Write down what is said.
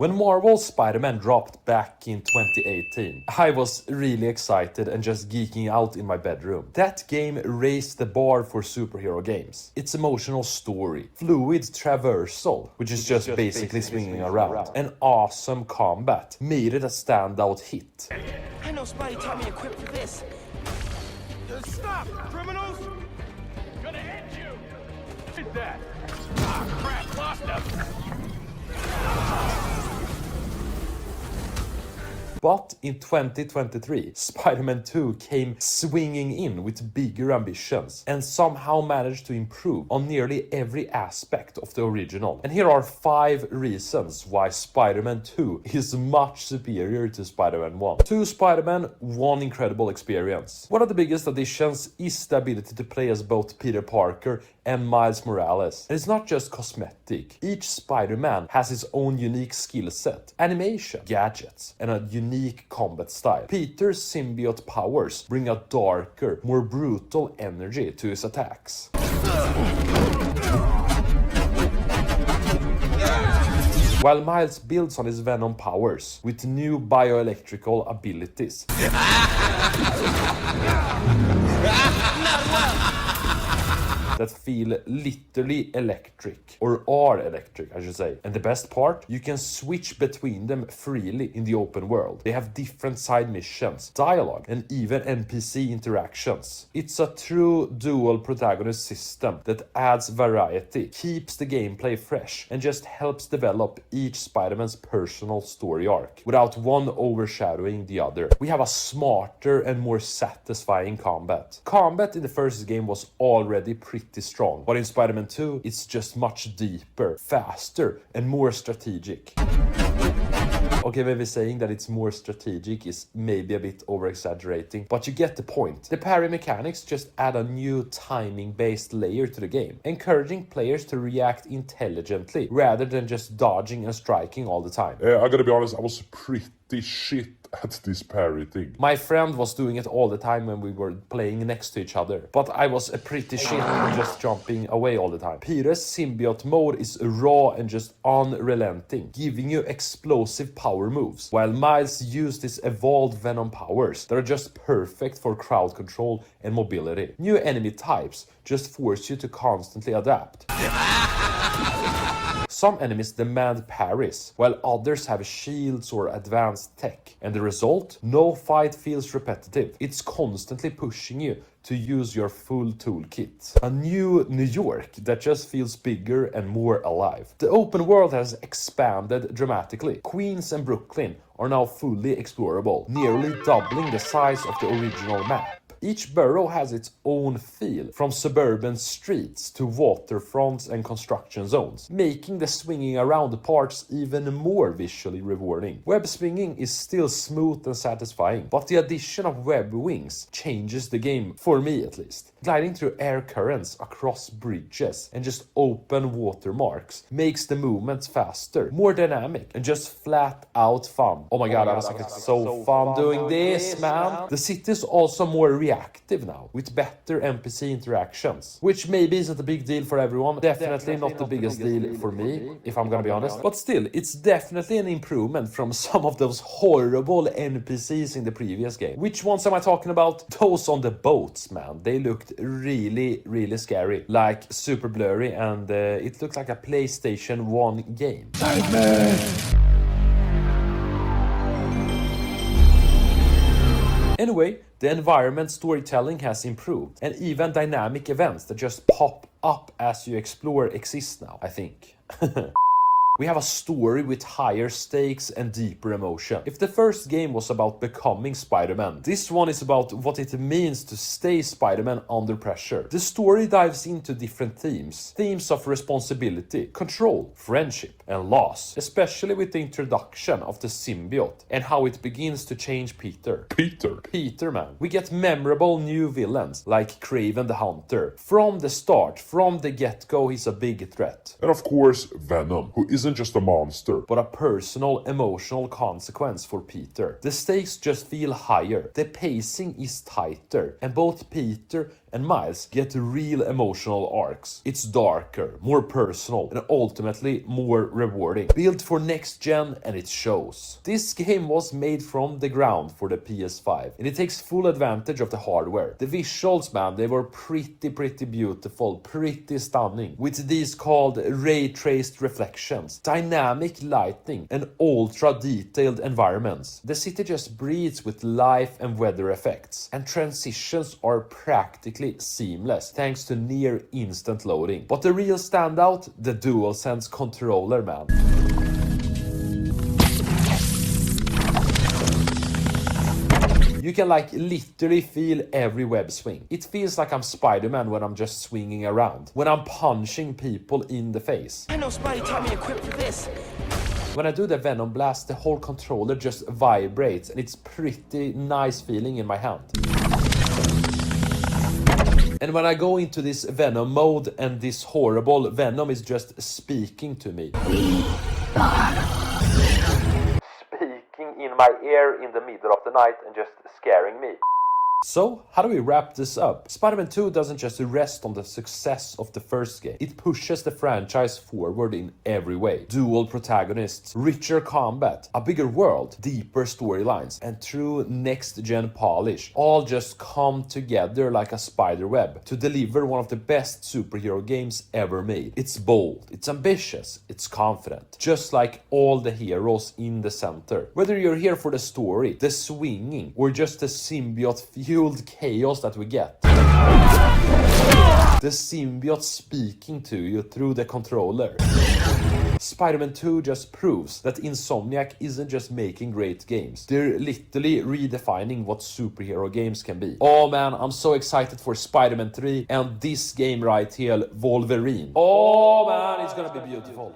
When Marvel's Spider-Man dropped back in 2018, I was really excited and just geeking out in my bedroom. That game raised the bar for superhero games. Its emotional story, fluid traversal, which is just basically swinging around, and awesome combat made it a standout hit. I know Spidey taught me equipped for this. Stop, criminals! Gonna end you! Hit that! Ah, crap, lost him! But in 2023, Spider-Man 2 came swinging in with bigger ambitions and somehow managed to improve on nearly every aspect of the original. And here are 5 reasons why Spider-Man 2 is much superior to Spider-Man 1. 2 Spider-Man, 1 incredible experience. One of the biggest additions is the ability to play as both Peter Parker and Miles Morales. And it's not just cosmetic. Each Spider-Man has his own unique skill set, animation, gadgets, and a unique combat style. Peter's symbiote powers bring a darker, more brutal energy to his attacks. While Miles builds on his Venom powers with new bioelectrical abilities. That feel literally electric, or are electric I should say. And the best part, you can switch between them freely in the open world. They have different side missions, dialogue, and even NPC interactions. It's a true dual protagonist system that adds variety, keeps the gameplay fresh, and just helps develop each Spider-Man's personal story arc, without one overshadowing the other. We have a smarter and more satisfying combat. Combat in the first game was already pretty strong, but in Spider-Man 2 it's just much deeper, faster, and more strategic. Okay, maybe saying that it's more strategic is maybe a bit over-exaggerating, but you get the point. The parry mechanics just add a new timing-based layer to the game, encouraging players to react intelligently rather than just dodging and striking all the time. I gotta be honest, I was pretty shit at this parry thing. My friend was doing it all the time when we were playing next to each other, but I was a pretty shit at just jumping away all the time. Peter's symbiote mode is raw and just unrelenting, giving you explosive power moves, while Miles used his evolved Venom powers that are just perfect for crowd control and mobility. New enemy types just force you to constantly adapt. Some enemies demand parries, while others have shields or advanced tech. And the result? No fight feels repetitive. It's constantly pushing you to use your full toolkit. A new New York that just feels bigger and more alive. The open world has expanded dramatically. Queens and Brooklyn are now fully explorable, nearly doubling the size of the original map. Each borough has its own feel, from suburban streets to waterfronts and construction zones, making the swinging around parts even more visually rewarding. Web swinging is still smooth and satisfying, but the addition of web wings changes the game, for me at least. Gliding through air currents across bridges and just open watermarks makes the movements faster, more dynamic, and just flat out fun. Oh my god, I was having so fun doing this, man. The city is also more reactive now, with better NPC interactions, which maybe isn't a big deal for everyone. Definitely not the biggest deal for me, if I'm gonna be honest. But still, it's definitely an improvement from some of those horrible NPCs in the previous game. Which ones am I talking about? Those on the boats, man. They looked really scary, like super blurry, and it looked like a PlayStation 1 game. Anyway, the environment storytelling has improved, and even dynamic events that just pop up as you explore exist now, I think. We have a story with higher stakes and deeper emotion. If the first game was about becoming Spider-Man, this one is about what it means to stay Spider-Man under pressure. The story dives into different themes. Themes of responsibility, control, friendship, and loss. Especially with the introduction of the symbiote and how it begins to change Peter. Peter, man. We get memorable new villains like Kraven the Hunter. From the start, from the get-go, he's a big threat. And of course, Venom, who isn't isn't just a monster, but a personal, emotional consequence for Peter. The stakes just feel higher, the pacing is tighter, and both Peter and Miles get real emotional arcs. It's darker, more personal, and ultimately more rewarding. Built for next gen, and it shows. This game was made from the ground for the PS5, and it takes full advantage of the hardware. The visuals, man, they were pretty beautiful, pretty stunning, with these called ray-traced reflections, dynamic lighting, and ultra-detailed environments. The city just breathes with life and weather effects, and transitions are practically seamless thanks to near instant loading. But the real standout, the DualSense controller, man. You can like literally feel every web swing. It feels like I'm Spider-Man when I'm just swinging around, when I'm punching people in the face. I know Spidey taught me equipped for this. When I do the Venom blast, the whole controller just vibrates, and it's pretty nice feeling in my hand. And when I go into this Venom mode and this horrible Venom is just speaking to me. Speaking in my ear in the middle of the night and just scaring me. So, how do we wrap this up? Spider-Man 2 doesn't just rest on the success of the first game. It pushes the franchise forward in every way. Dual protagonists, richer combat, a bigger world, deeper storylines, and true next-gen polish all just come together like a spider web to deliver one of the best superhero games ever made. It's bold, it's ambitious, it's confident, just like all the heroes in the center. Whether you're here for the story, the swinging, or just the symbiote fueled chaos that we get. The symbiote speaking to you through the controller. Spider-Man 2 just proves that Insomniac isn't just making great games. They're literally redefining what superhero games can be. Oh man, I'm so excited for Spider-Man 3 and this game right here, Wolverine. Oh man, it's gonna be beautiful.